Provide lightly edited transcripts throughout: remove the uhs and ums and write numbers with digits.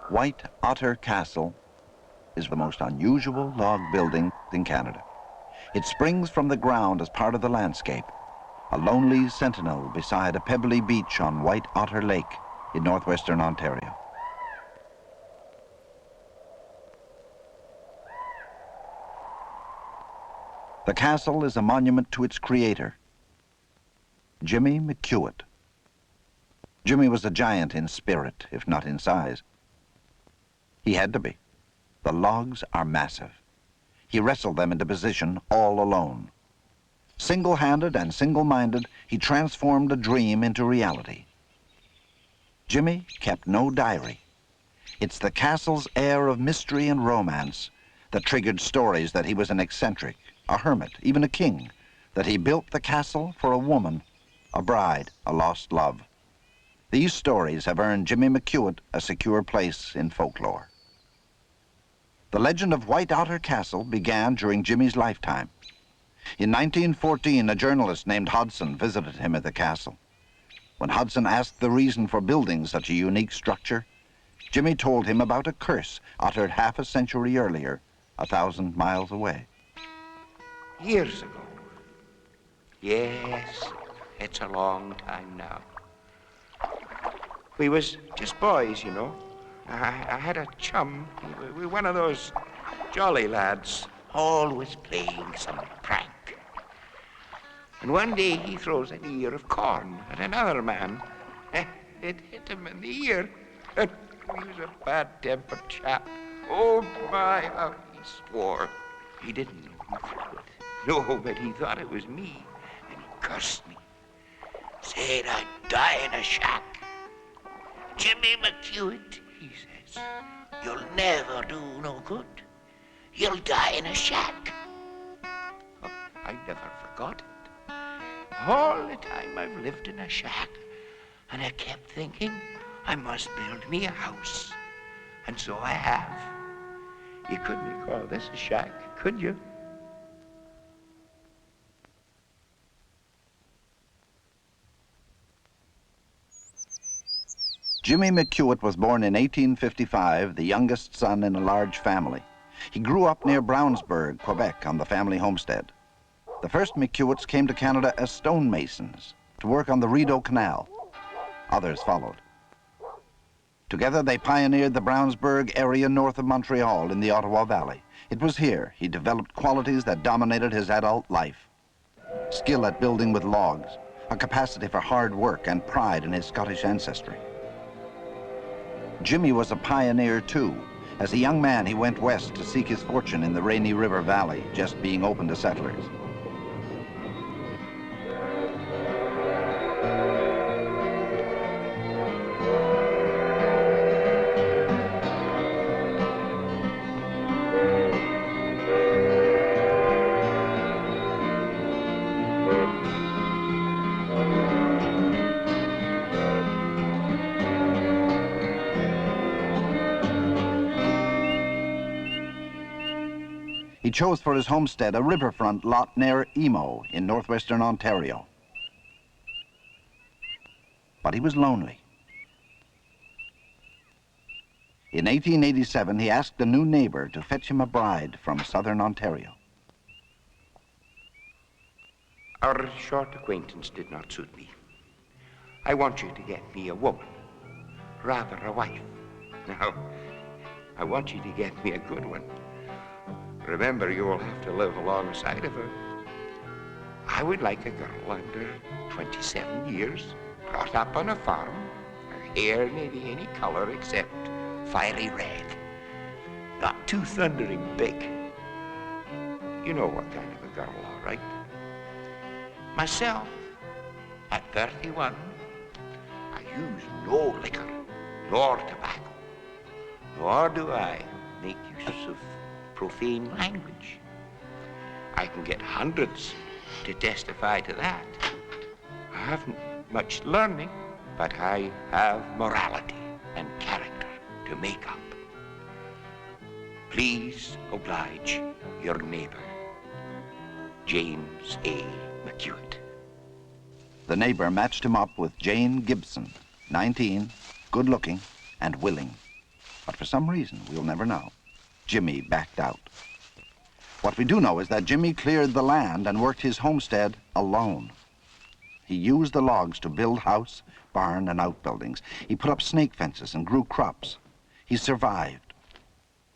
White Otter Castle is the most unusual log building in Canada. It springs from the ground as part of the landscape, a lonely sentinel beside a pebbly beach on White Otter Lake in Northwestern Ontario. The castle is a monument to its creator, Jimmy McOuat. Jimmy was a giant in spirit, if not in size. He had to be. The logs are massive. He wrestled them into position all alone. Single-handed and single-minded, he transformed a dream into reality. Jimmy kept no diary. It's the castle's air of mystery and romance that triggered stories that he was an eccentric, a hermit, even a king, that he built the castle for a woman, a bride, a lost love. These stories have earned Jimmy McOuat a secure place in folklore. The legend of White Otter Castle began during Jimmy's lifetime. In 1914, a journalist named Hodson visited him at the castle. When Hodson asked the reason for building such a unique structure, Jimmy told him about a curse uttered half a century earlier, 1,000 miles away. Years ago. Yes, it's a long time now. We was just boys, you know. I had a chum. We were one of those jolly lads, always playing some prank. And one day he throws an ear of corn at another man. It hit him in the ear. And he was a bad-tempered chap. Oh, my, how he swore. He didn't know who threw it. No, but he thought it was me. And he cursed me. Said I'd die in a shack. Jimmy McOuat, he says, you'll never do no good. You'll die in a shack. Oh, I never forgot it. All the time I've lived in a shack, and I kept thinking I must build me a house. And so I have. You couldn't call this a shack, could you? Jimmy McOuat was born in 1855, the youngest son in a large family. He grew up near Brownsburg, Quebec, on the family homestead. The first McOuats came to Canada as stonemasons to work on the Rideau Canal. Others followed. Together, they pioneered the Brownsburg area north of Montreal in the Ottawa Valley. It was here he developed qualities that dominated his adult life. Skill at building with logs, a capacity for hard work, and pride in his Scottish ancestry. Jimmy was a pioneer too. As a young man, he went west to seek his fortune in the Rainy River Valley, just being open to settlers. He chose for his homestead a riverfront lot near Emo in northwestern Ontario. But he was lonely. In 1887, he asked a new neighbor to fetch him a bride from southern Ontario. Our short acquaintance did not suit me. I want you to get me a woman, rather a wife. Now, I want you to get me a good one. Remember, you will have to live alongside of her. I would like a girl under 27 years, brought up on a farm, her hair may be any color except fiery red, not too thundering big. You know what kind of a girl, all right? Myself, at 31, I use no liquor, nor tobacco, nor do I make use of profane language. I can get hundreds to testify to that. I haven't much learning, but I have morality and character to make up. Please oblige your neighbor, James A. McOuat. The neighbor matched him up with Jane Gibson, 19, good-looking and willing. But for some reason, we'll never know, Jimmy backed out. What we do know is that Jimmy cleared the land and worked his homestead alone. He used the logs to build house, barn, and outbuildings. He put up snake fences and grew crops. He survived,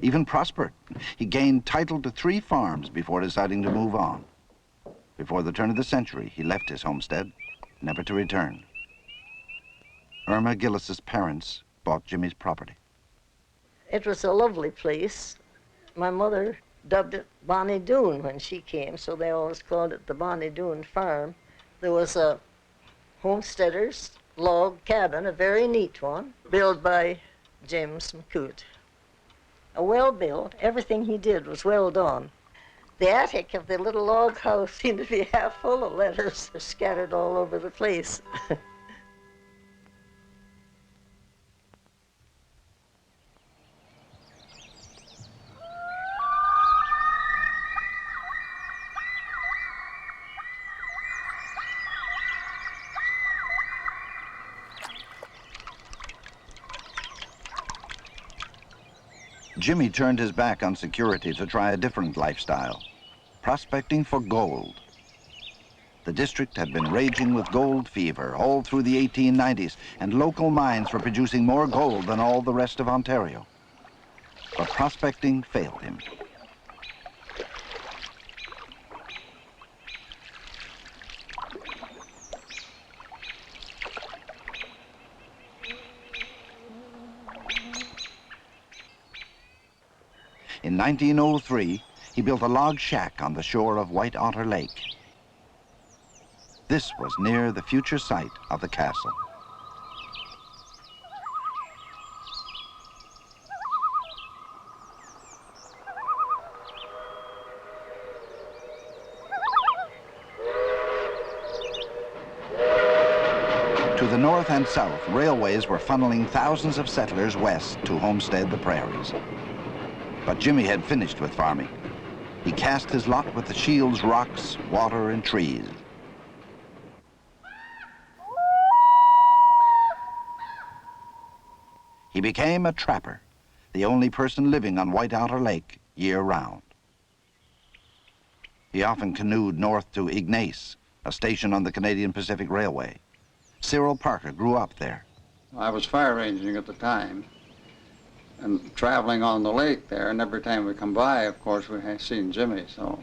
even prospered. He gained title to 3 farms before deciding to move on. Before the turn of the century, he left his homestead, never to return. Irma Gillis's parents bought Jimmy's property. It was a lovely place. My mother dubbed it Bonnie Doon when she came, so they always called it the Bonnie Doon Farm. There was a homesteader's log cabin, a very neat one, built by James McOuat. A well-built, everything he did was well done. The attic of the little log house seemed to be half full of letters scattered all over the place. Jimmy turned his back on security to try a different lifestyle, prospecting for gold. The district had been raging with gold fever all through the 1890s, and local mines were producing more gold than all the rest of Ontario. But prospecting failed him. In 1903, he built a log shack on the shore of White Otter Lake. This was near the future site of the castle. To the north and south, railways were funneling thousands of settlers west to homestead the prairies. But Jimmy had finished with farming. He cast his lot with the Shields rocks, water, and trees. He became a trapper, the only person living on White Otter Lake year-round. He often canoed north to Ignace, a station on the Canadian Pacific Railway. Cyril Parker grew up there. I was fire ranging at the time and traveling on the lake there, and every time we come by, of course, we had seen Jimmy, so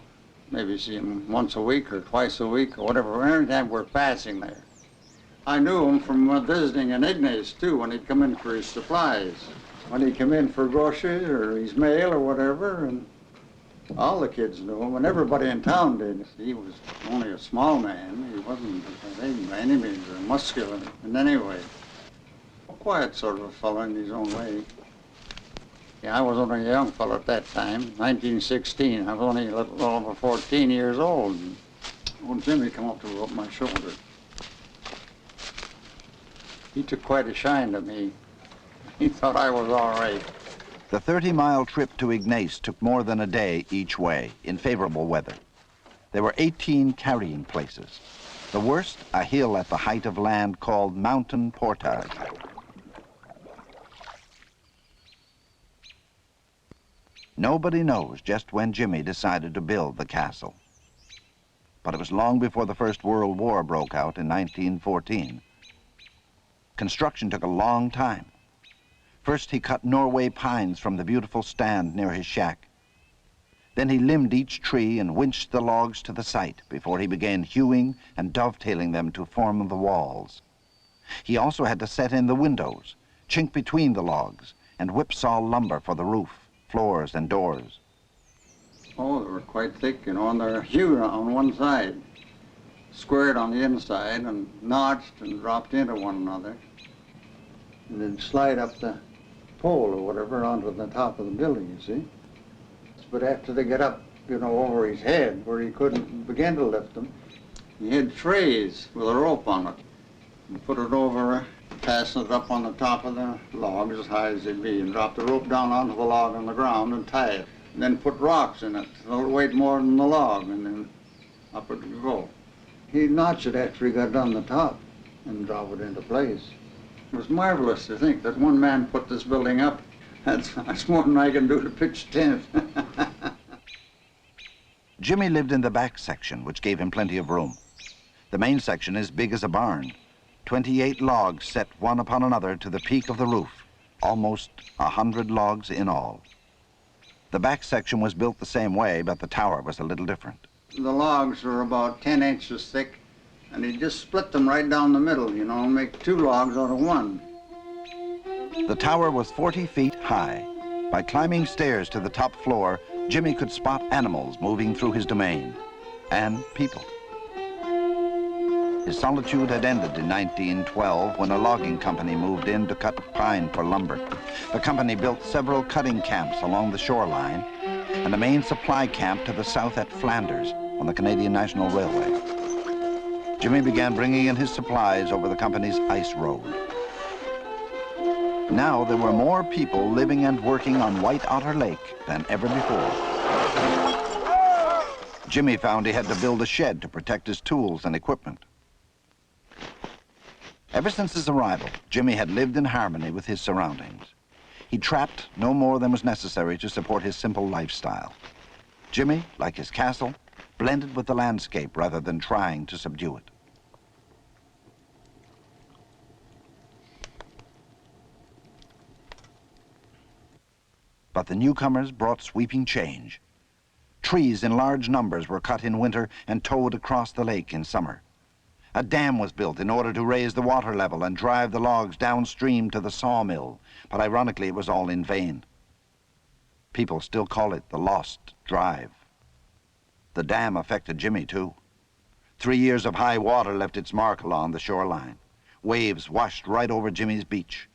maybe see him once a week or twice a week or whatever, every time we're passing there. I knew him from visiting in Ignace, too, when he'd come in for his supplies. When he'd come in for groceries or his mail or whatever, and all the kids knew him, and everybody in town did. He was only a small man. He wasn't by any means muscular in any way. A quiet sort of a fellow in his own way. Yeah, I was only a young fellow at that time, 1916. I was only a little over 14 years old. And old Jimmy come up to my shoulder. He took quite a shine to me. He thought I was all right. The 30-mile trip to Ignace took more than a day each way in favorable weather. There were 18 carrying places. The worst, a hill at the height of land called Mountain Portage. Nobody knows just when Jimmy decided to build the castle. But it was long before the First World War broke out in 1914. Construction took a long time. First, he cut Norway pines from the beautiful stand near his shack. Then he limbed each tree and winched the logs to the site before he began hewing and dovetailing them to form the walls. He also had to set in the windows, chink between the logs, and whipsaw lumber for the roof, floors, and doors. Oh, they were quite thick, you know, and they're hewed on one side, squared on the inside and notched and dropped into one another, and then slide up the pole or whatever onto the top of the building, you see. But after they get up, you know, over his head where he couldn't begin to lift them, he had trays with a rope on it and put it over, fasten it up on the top of the log as high as they'd be, and drop the rope down onto the log on the ground and tie it. And then put rocks in it so it weighed more than the log, and then up it would go. He'd notch it after he got done the top and drop it into place. It was marvelous to think that one man put this building up That's more than I can do to pitch a tent. Jimmy lived in the back section, which gave him plenty of room. The main section is big as a barn. 28 logs set one upon another to the peak of the roof, almost 100 logs in all. The back section was built the same way, but the tower was a little different. The logs were about 10 inches thick, and he just split them right down the middle, you know, and make 2 logs out of one. The tower was 40 feet high. By climbing stairs to the top floor, Jimmy could spot animals moving through his domain, and people. His solitude had ended in 1912 when a logging company moved in to cut pine for lumber. The company built several cutting camps along the shoreline and a main supply camp to the south at Flanders on the Canadian National Railway. Jimmy began bringing in his supplies over the company's ice road. Now there were more people living and working on White Otter Lake than ever before. Jimmy found he had to build a shed to protect his tools and equipment. Ever since his arrival, Jimmy had lived in harmony with his surroundings. He trapped no more than was necessary to support his simple lifestyle. Jimmy, like his castle, blended with the landscape rather than trying to subdue it. But the newcomers brought sweeping change. Trees in large numbers were cut in winter and towed across the lake in summer. A dam was built in order to raise the water level and drive the logs downstream to the sawmill, but ironically it was all in vain. People still call it the Lost Drive. The dam affected Jimmy too. 3 years of high water left its mark along the shoreline. Waves washed right over Jimmy's beach.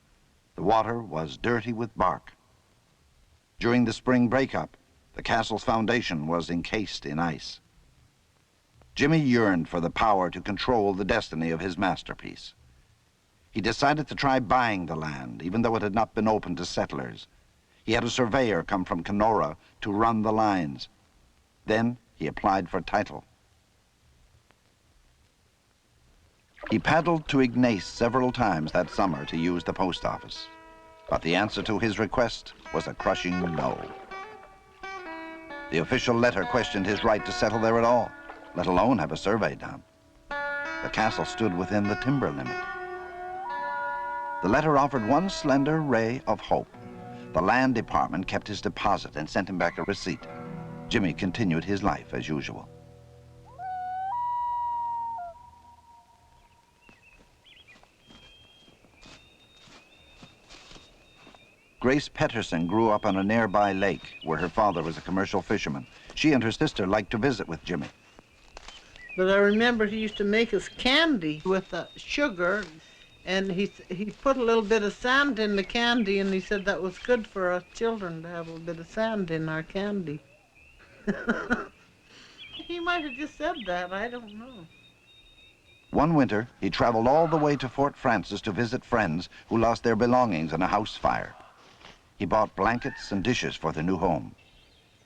The water was dirty with bark. During the spring breakup, the castle's foundation was encased in ice. Jimmy yearned for the power to control the destiny of his masterpiece. He decided to try buying the land, even though it had not been open to settlers. He had a surveyor come from Kenora to run the lines. Then he applied for title. He paddled to Ignace several times that summer to use the post office, but the answer to his request was a crushing no. The official letter questioned his right to settle there at all, let alone have a survey done. The castle stood within the timber limit. The letter offered one slender ray of hope. The land department kept his deposit and sent him back a receipt. Jimmy continued his life as usual. Grace Petterson grew up on a nearby lake where her father was a commercial fisherman. She and her sister liked to visit with Jimmy. But I remember he used to make us candy with sugar, and he put a little bit of sand in the candy, and he said that was good for us children to have a bit of sand in our candy. He might have just said that, I don't know. One winter, he traveled all the way to Fort Frances to visit friends who lost their belongings in a house fire. He bought blankets and dishes for their new home.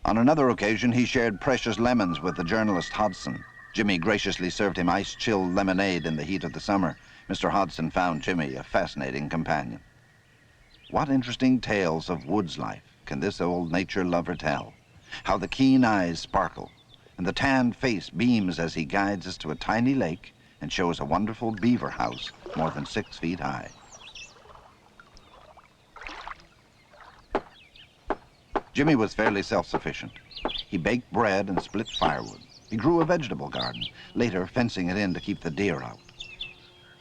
On another occasion, he shared precious lemons with the journalist Hodson. Jimmy graciously served him ice-chilled lemonade in the heat of the summer. Mr. Hodson found Jimmy a fascinating companion. What interesting tales of woods life can this old nature lover tell? How the keen eyes sparkle and the tanned face beams as he guides us to a tiny lake and shows a wonderful beaver house more than 6 feet high. Jimmy was fairly self-sufficient. He baked bread and split firewood. He grew a vegetable garden, later fencing it in to keep the deer out.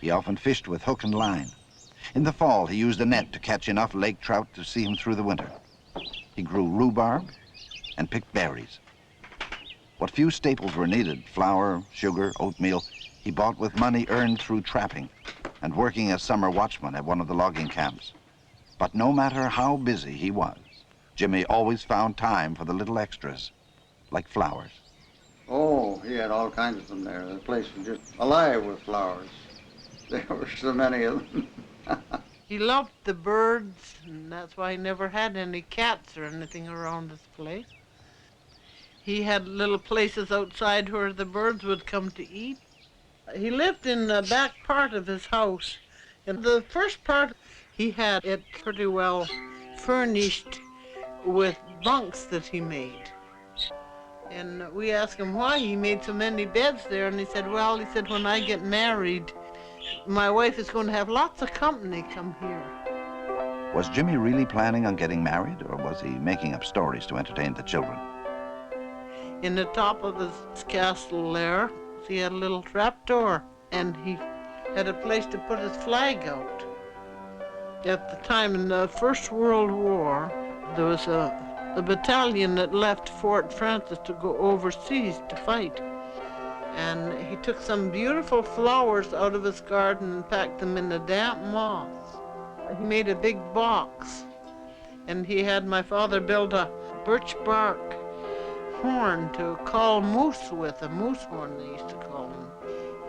He often fished with hook and line. In the fall, he used a net to catch enough lake trout to see him through the winter. He grew rhubarb and picked berries. What few staples were needed, flour, sugar, oatmeal, he bought with money earned through trapping and working as summer watchman at one of the logging camps. But no matter how busy he was, Jimmy always found time for the little extras, like flowers. Oh, he had all kinds of them there. The place was just alive with flowers. There were so many of them. He loved the birds, and that's why he never had any cats or anything around this place. He had little places outside where the birds would come to eat. He lived in the back part of his house. In the first part, he had it pretty well furnished with bunks that he made. And we asked him why he made so many beds there, and he said, well, he said, when I get married, my wife is going to have lots of company come here. Was Jimmy really planning on getting married, or was he making up stories to entertain the children? In the top of his castle there, he had a little trap door, and he had a place to put his flag out. At the time in the First World War, there was a battalion that left Fort Francis to go overseas to fight. And he took some beautiful flowers out of his garden and packed them in the damp moss. He made a big box, and he had my father build a birch bark horn to call moose with, a moose horn they used to call them.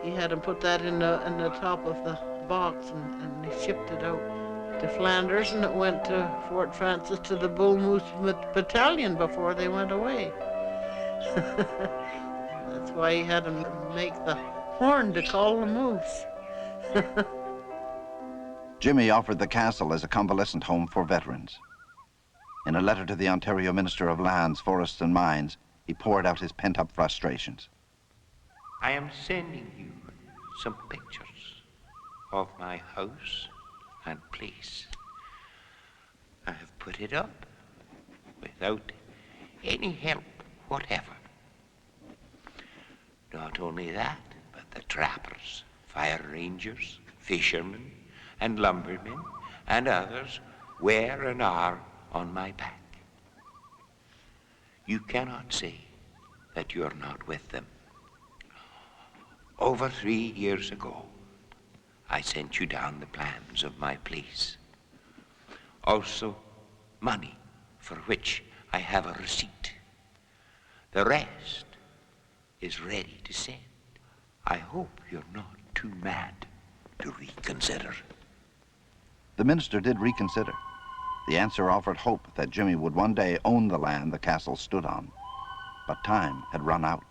He had him put that in the top of the box, and he shipped it out to Flanders, and it went to Fort Francis to the Bull Moose Battalion before they went away. That's why he had him make the horn to call the moose. Jimmy offered the castle as a convalescent home for veterans. In a letter to the Ontario Minister of Lands, Forests and Mines, he poured out his pent-up frustrations. I am sending you some pictures of my house and place. I have put it up without any help whatever. Not only that, but the trappers, fire rangers, fishermen, and lumbermen, and others were and are on my back. You cannot say that you're not with them. Over 3 years ago, I sent you down the plans of my place. Also, money for which I have a receipt. The rest is ready to send. I hope you're not too mad to reconsider. The minister did reconsider. The answer offered hope that Jimmy would one day own the land the castle stood on. But time had run out.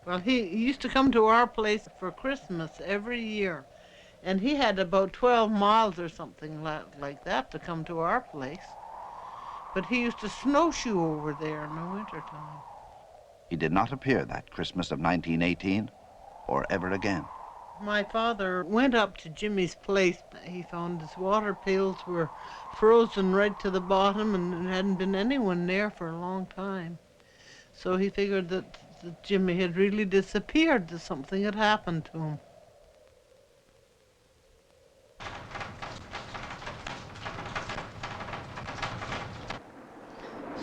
Well, he used to come to our place for Christmas every year. And he had about 12 miles or something like that to come to our place. But he used to snowshoe over there in the wintertime. He did not appear that Christmas of 1918, or ever again. My father went up to Jimmy's place. He found his water pails were frozen right to the bottom, and there hadn't been anyone there for a long time. So he figured that Jimmy had really disappeared, that something had happened to him.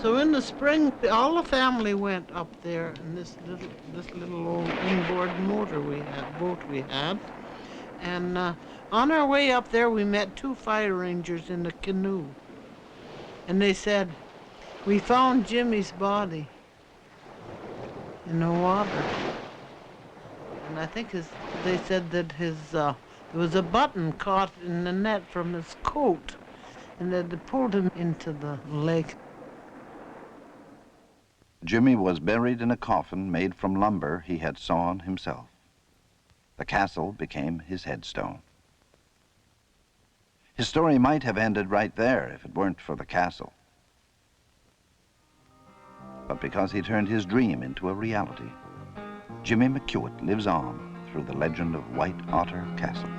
So in the spring, all the family went up there in this little old inboard boat we had. And on our way up there, we met 2 fire rangers in a canoe. And they said, we found Jimmy's body in the water. And I think they said that there was a button caught in the net from his coat, and that they pulled him into the lake. Jimmy was buried in a coffin made from lumber he had sawn himself. The castle became his headstone. His story might have ended right there if it weren't for the castle. But because he turned his dream into a reality, Jimmy McOuat lives on through the legend of White Otter Castle.